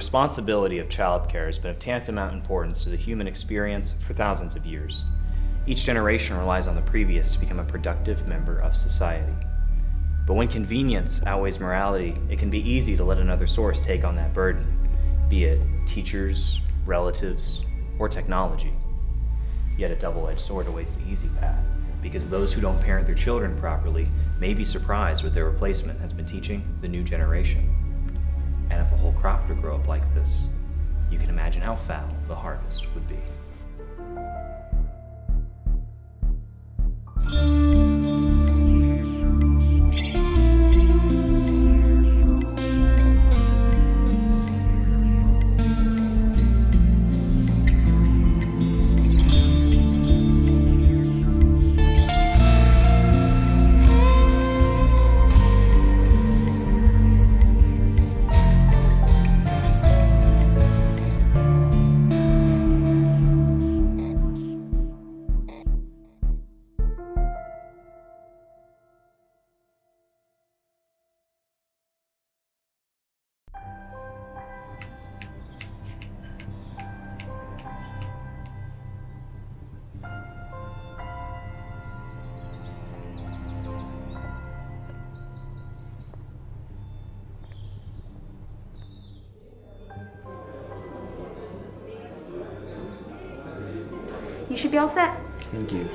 responsibility of childcare has been of tantamount importance to the human experience for thousands of years. Each generation relies on the previous to become a productive member of society. But when convenience outweighs morality, it can be easy to let another source take on that burden, be it teachers, relatives, or technology. Yet a double-edged sword awaits the easy path, because those who don't parent their children properly may be surprised what their replacement has been teaching the new generation. And if a whole crop were to grow up like this, you can imagine how foul the harvest would be. You should be all set. Thank you.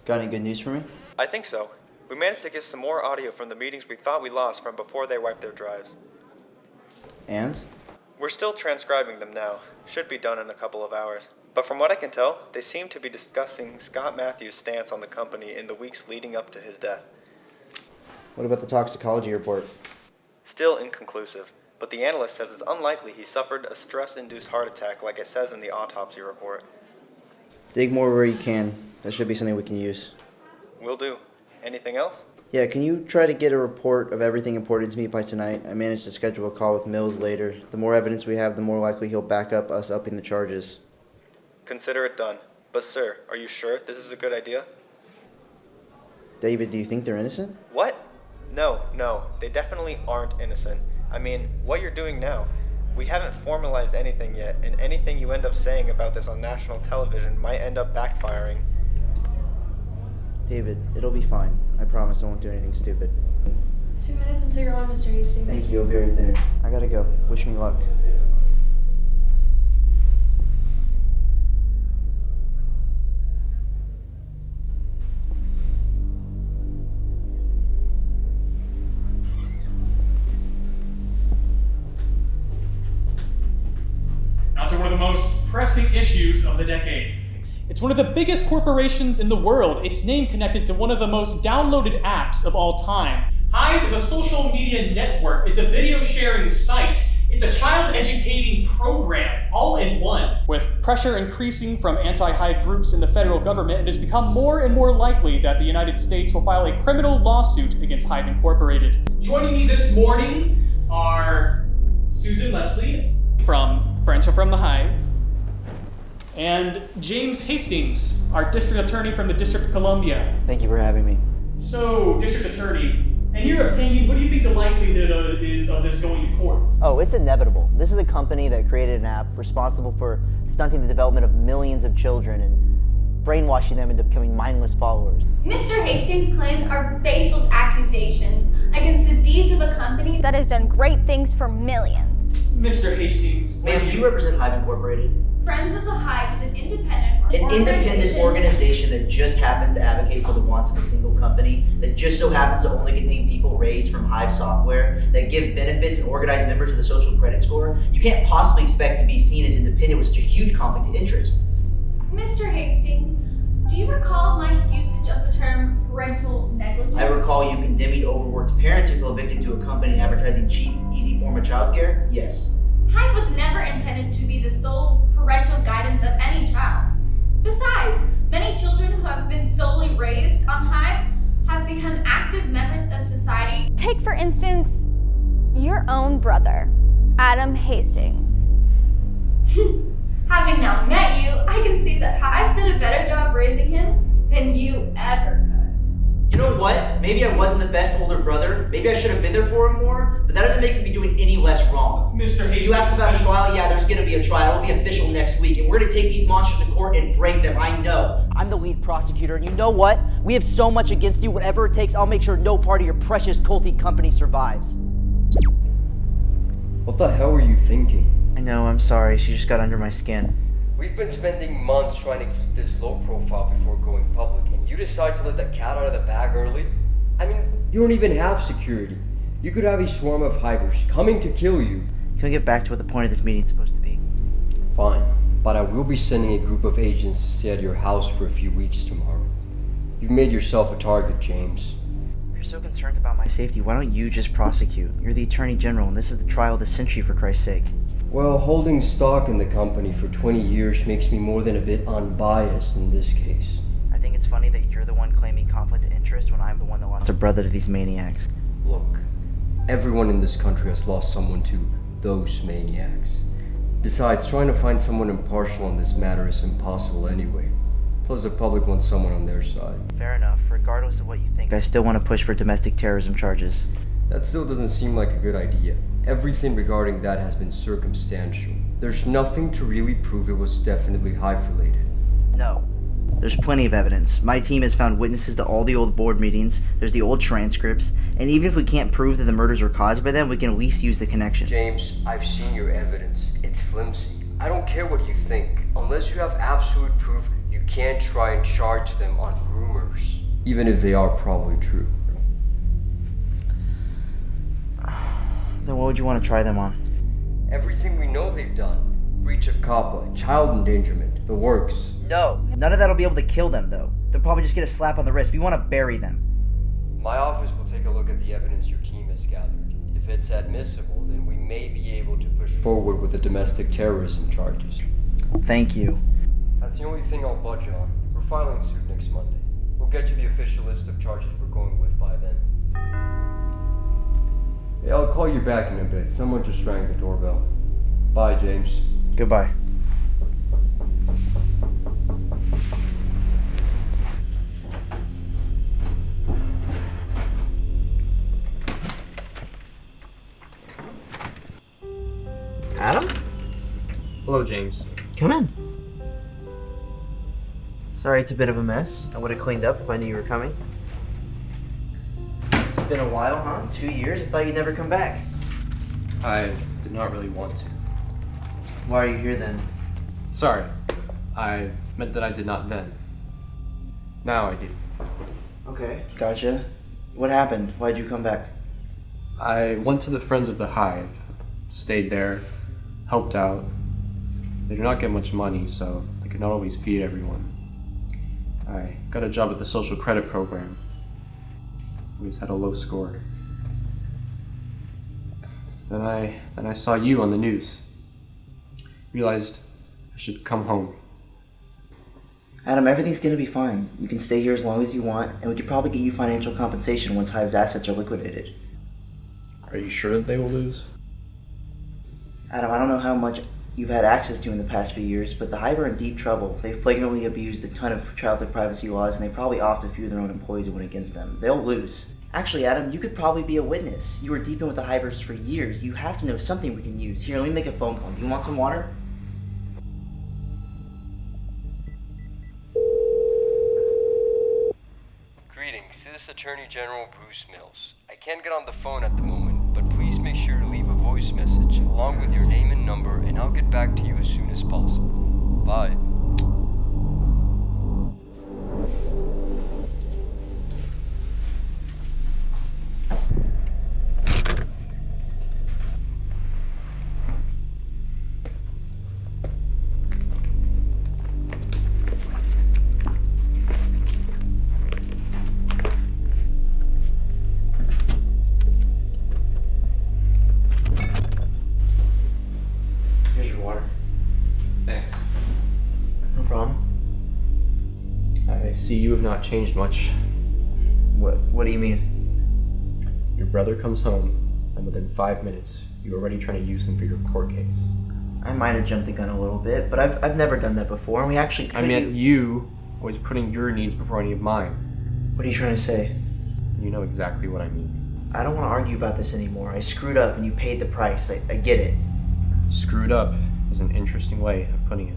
Got any good news for me? I think so. We managed to get some more audio from the meetings we thought we lost from before they wiped their drives. And? We're still transcribing them now. Should be done in a couple of hours. But from what I can tell, they seem to be discussing Scott Matthews' stance on the company in the weeks leading up to his death. What about the toxicology report? Still inconclusive, but the analyst says it's unlikely he suffered a stress-induced heart attack like it says in the autopsy report. Dig more where you can. That should be something we can use. Will do. Anything else? Yeah, can you try to get a report of everything important to me by tonight? I managed to schedule a call with Mills later. The more evidence we have, the more likely he'll back up us upping the charges. Consider it done. But sir, are you sure this is a good idea? David, do you think they're innocent? What? No, they definitely aren't innocent. I mean, what you're doing now. We haven't formalized anything yet, and anything you end up saying about this on national television might end up backfiring. David, it'll be fine. I promise I won't do anything stupid. 2 minutes until you're on, Mr. Hastings. Thank you, I'll be right there. I gotta go. Wish me luck. Now to one of the most pressing issues of the decade. It's one of the biggest corporations in the world. Its name connected to one of the most downloaded apps of all time. Hive is a social media network. It's a video sharing site. It's a child educating program, all in one. With pressure increasing from anti-Hive groups in the federal government, it has become more and more likely that the United States will file a criminal lawsuit against Hive Incorporated. Joining me this morning are Susan Leslie from Friends from the Hive, and James Hastings, our district attorney from the District of Columbia. Thank you for having me. So, district attorney, in your opinion, what do you think the likelihood is of this going to court? Oh, it's inevitable. This is a company that created an app responsible for stunting the development of millions of children and brainwashing them into becoming mindless followers. Mr. Hastings' claims are baseless accusations against the deeds of a company that has done great things for millions. Mr. Hastings, Ma'am, do you represent Hive Incorporated? Friends of the Hive is an independent organization that just happens to advocate for the wants of a single company, that just so happens to only contain people raised from Hive software, that give benefits and organize members of the social credit score. You can't possibly expect to be seen as independent with such a huge conflict of interest. Mr. Hastings, do you recall my usage of the term parental negligence? I recall you condemning overworked parents who fell victim to a company advertising cheap, easy form of childcare. Yes. Hive was never intended to be the sole parental guidance of any child. Besides, many children who have been solely raised on Hive have become active members of society. Take, for instance, your own brother, Adam Hastings. Having now met you, I can see that Hive did a better job raising him than you ever could. You know what? Maybe I wasn't the best older brother. Maybe I should have been there for him more, but that doesn't make me doing any less wrong. Mr. Hastings. You asked about a trial? Yeah, there's gonna be a trial. It'll be official next week, and we're gonna take these monsters to court and break them, I know. I'm the lead prosecutor, and you know what? We have so much against you, whatever it takes, I'll make sure no part of your precious culty company survives. What the hell were you thinking? I know, I'm sorry. She just got under my skin. We've been spending months trying to keep this low profile before going public, and you decide to let the cat out of the bag early? I mean, you don't even have security. You could have a swarm of hivers coming to kill you. Can we get back to what the point of this meeting is supposed to be? Fine, but I will be sending a group of agents to stay at your house for a few weeks tomorrow. You've made yourself a target, James. If you're so concerned about my safety, why don't you just prosecute? You're the Attorney General, and this is the trial of the century, for Christ's sake. Well, holding stock in the company for 20 years makes me more than a bit unbiased in this case. I think it's funny that you're the one claiming conflict of interest when I'm the one that lost a brother to these maniacs. Look, everyone in this country has lost someone to those maniacs. Besides, trying to find someone impartial on this matter is impossible anyway. Plus, the public wants someone on their side. Fair enough. Regardless of what you think, I still want to push for domestic terrorism charges. That still doesn't seem like a good idea. Everything regarding that has been circumstantial. There's nothing to really prove it was definitely Hive-related. No. There's plenty of evidence. My team has found witnesses to all the old board meetings, there's the old transcripts, and even if we can't prove that the murders were caused by them, we can at least use the connection. James, I've seen your evidence. It's flimsy. I don't care what you think. Unless you have absolute proof, you can't try and charge them on rumors. Even if they are probably true. Then what would you want to try them on? Everything we know they've done. Breach of COPPA, child endangerment, the works. No. None of that'll be able to kill them, though. They'll probably just get a slap on the wrist. We want to bury them. My office will take a look at the evidence your team has gathered. If it's admissible, then we may be able to push forward with the domestic terrorism charges. Thank you. That's the only thing I'll budge on. We're filing suit next Monday. We'll get you the official list of charges we're going with by then. Yeah, I'll call you back in a bit. Someone just rang the doorbell. Bye, James. Goodbye. Adam? Hello, James. Come in. Sorry, it's a bit of a mess. I would have cleaned up if I knew you were coming. It's been a while, huh? 2 years? I thought you'd never come back. I did not really want to. Why are you here then? Sorry. I meant that I did not then. Now I do. Okay, gotcha. What happened? Why'd you come back? I went to the Friends of the Hive, stayed there, helped out. They do not get much money, so they could not always feed everyone. I got a job at the social credit program. Always had a low score. Then I saw you on the news. Realized I should come home. Adam, everything's gonna be fine. You can stay here as long as you want, and we could probably get you financial compensation once Hive's assets are liquidated. Are you sure that they will lose? Adam, I don't know how much you've had access to in the past few years, but the Hive are in deep trouble. They flagrantly abused a ton of childhood privacy laws, and they probably offed a few of their own employees who went against them. They'll lose. Actually, Adam, you could probably be a witness. You were deep in with the Hivers for years. You have to know something we can use. Here, let me make a phone call. Do you want some water? Greetings, this is Attorney General Bruce Mills. I can't get on the phone at the moment, but please make sure to leave a voice message along with your name and number, and I'll get back to you as soon as possible. Bye. Here's your water. Thanks. No problem. I see you have not changed much. What do you mean? Your brother comes home, and within 5 minutes, you're already trying to use him for your court case. I might have jumped the gun a little bit, but I've never done that before, and we actually could. I meant you always putting your needs before any of mine. What are you trying to say? You know exactly what I mean. I don't want to argue about this anymore. I screwed up and you paid the price. I get it. Screwed up is an interesting way of putting it.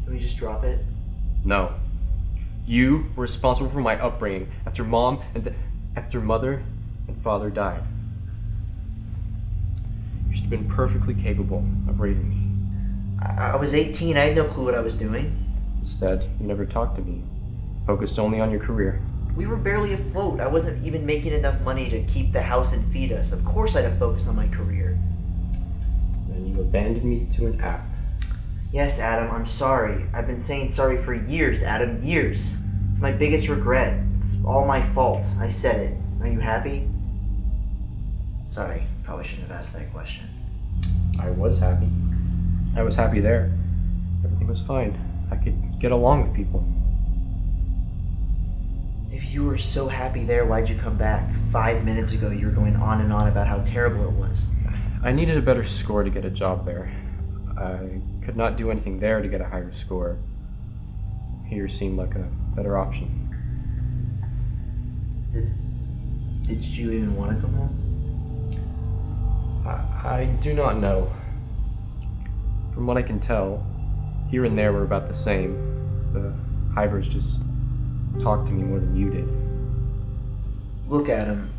Can we just drop it? No. You were responsible for my upbringing after after mother and father died. You should have been perfectly capable of raising me. I was 18. I had no clue what I was doing. Instead, you never talked to me. Focused only on your career. We were barely afloat. I wasn't even making enough money to keep the house and feed us. Of course I'd have focused on my career. Then you abandoned me to an app. Yes, Adam, I'm sorry. I've been saying sorry for years, Adam, years. It's my biggest regret. It's all my fault. I said it. Are you happy? Sorry, probably shouldn't have asked that question. I was happy. I was happy there. Everything was fine. I could get along with people. If you were so happy there, why'd you come back? 5 minutes ago, you were going on and on about how terrible it was. I needed a better score to get a job there. I could not do anything there to get a higher score. Here seemed like a better option. Did you even want to come home? I do not know. From what I can tell, here and there were about the same. The Hivers just talked to me more than you did. Look, Adam,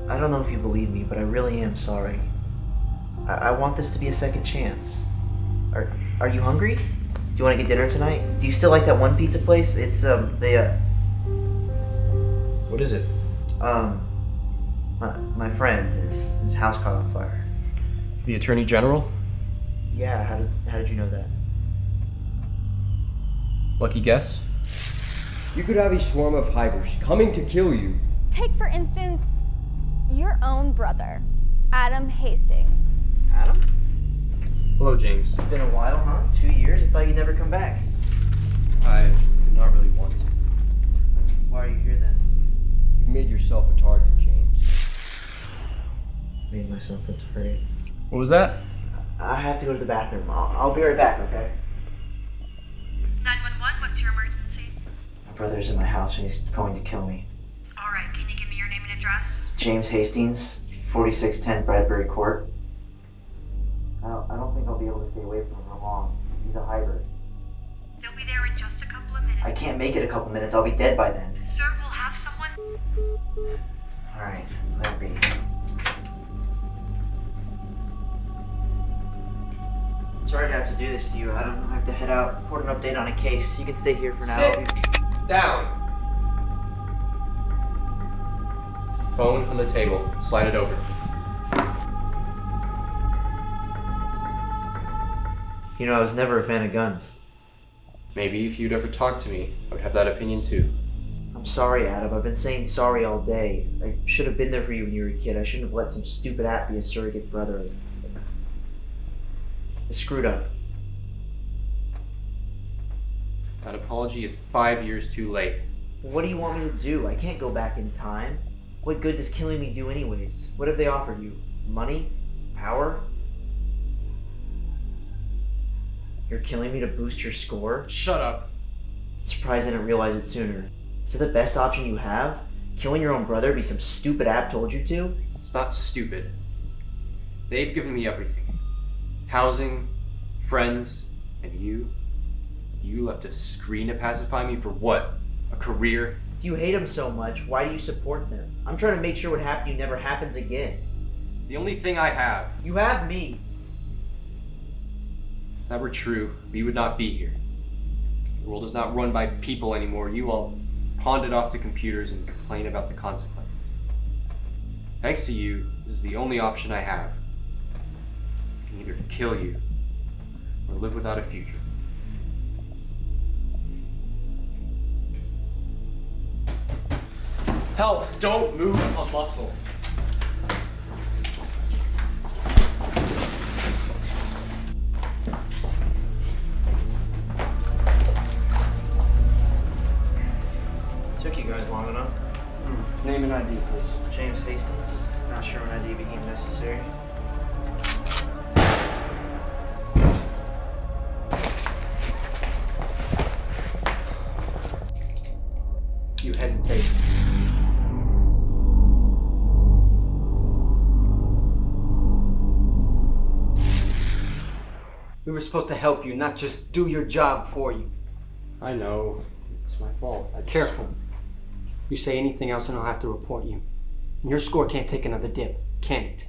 I don't know if you believe me, but I really am sorry. I want this to be a second chance. Are you hungry? Do you want to get dinner tonight? Do you still like that one pizza place? It's, What is it? My friend, his house caught on fire. The Attorney General? Yeah, how did you know that? Lucky guess? You could have a swarm of Hivers coming to kill you. Take, for instance, your own brother, Adam Hastings. Adam? Hello, James. It's been a while, huh? 2 years? I thought you'd never come back. I did not really want to. Why are you here then? You've made yourself a target, James. Made myself a target. What was that? I have to go to the bathroom. I'll be right back, okay? 911, what's your emergency? My brother's in my house and he's going to kill me. Alright, can you give me your name and address? James Hastings, 4610 Bradbury Court. I don't think I'll be able to stay away from him for long. He's a hybrid. They'll be there in just a couple of minutes. I can't make it a couple minutes. I'll be dead by then. Sir, we'll have someone... Alright, let me. Sorry to have to do this to you, Adam. I have to head out, report an update on a case. You can stay here for now. Sit down. Phone on the table. Slide it over. You know, I was never a fan of guns. Maybe if you'd ever talked to me, I would have that opinion too. I'm sorry, Adam. I've been saying sorry all day. I should have been there for you when you were a kid. I shouldn't have let some stupid app be a surrogate brother. I screwed up. That apology is 5 years too late. What do you want me to do? I can't go back in time. What good does killing me do anyways? What have they offered you? Money? Power? You're killing me to boost your score? Shut up. Surprised I didn't realize it sooner. Is that the best option you have? Killing your own brother because some stupid app told you to? It's not stupid. They've given me everything. Housing, friends, and you. You left a screen to pacify me for what? A career? If you hate them so much, why do you support them? I'm trying to make sure what happened to you never happens again. It's the only thing I have. You have me. If that were true, we would not be here. The world is not run by people anymore. You all pawned it off to computers and complain about the consequences. Thanks to you, this is the only option I have. I can either kill you or live without a future. Help! Don't move a muscle. Took you guys long enough. Name and ID, please. James Hastings. Not sure when ID became necessary. you hesitate. We were supposed to help you, not just do your job for you. I know. It's my fault. Careful. You say anything else and I'll have to report you. And your score can't take another dip, can it?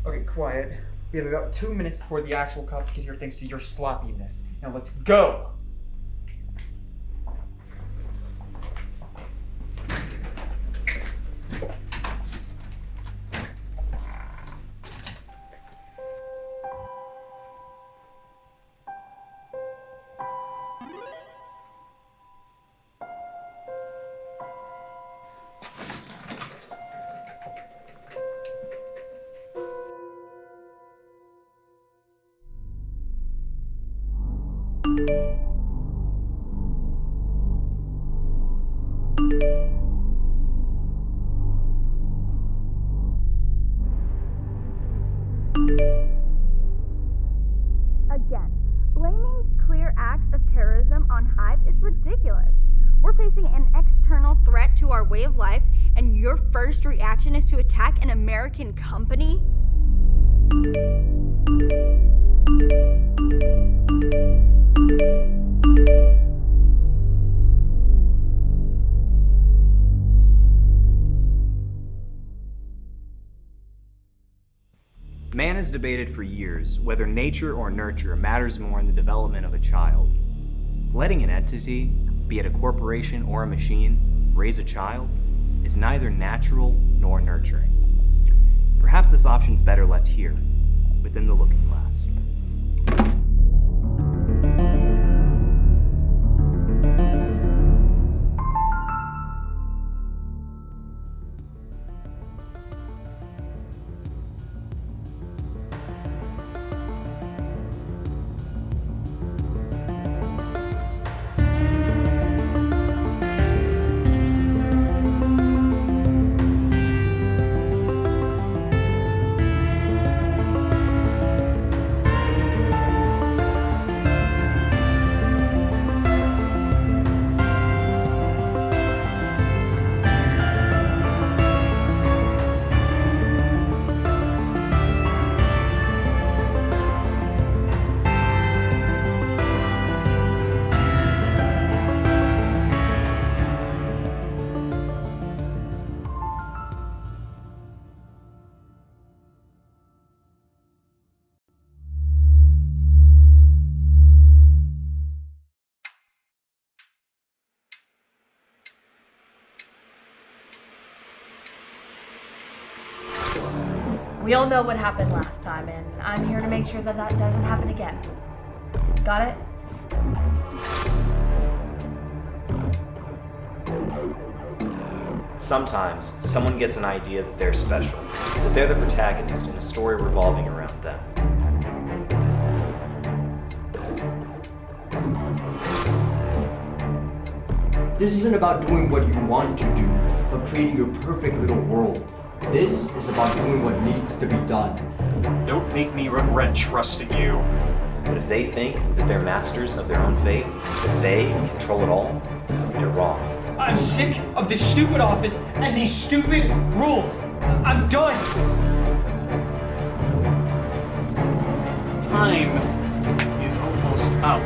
Okay, quiet. We have about 2 minutes before the actual cops get here thanks to your sloppiness. Now let's go! Again, blaming clear acts of terrorism on Hive is ridiculous. We're facing an external threat to our way of life, and your first reaction is to attack an American company? Man has debated for years whether nature or nurture matters more in the development of a child. Letting an entity, be it a corporation or a machine, raise a child is neither natural nor nurturing. Perhaps this option's better left here, within the looking glass. We all know what happened last time, and I'm here to make sure that that doesn't happen again. Got it? Sometimes, someone gets an idea that they're special, that they're the protagonist in a story revolving around them. This isn't about doing what you want to do, but creating your perfect little world. This is about doing what needs to be done. Don't make me regret trusting you. But if they think that they're masters of their own fate, that they control it all, they're wrong. I'm sick of this stupid office and these stupid rules. I'm done. Time is almost up.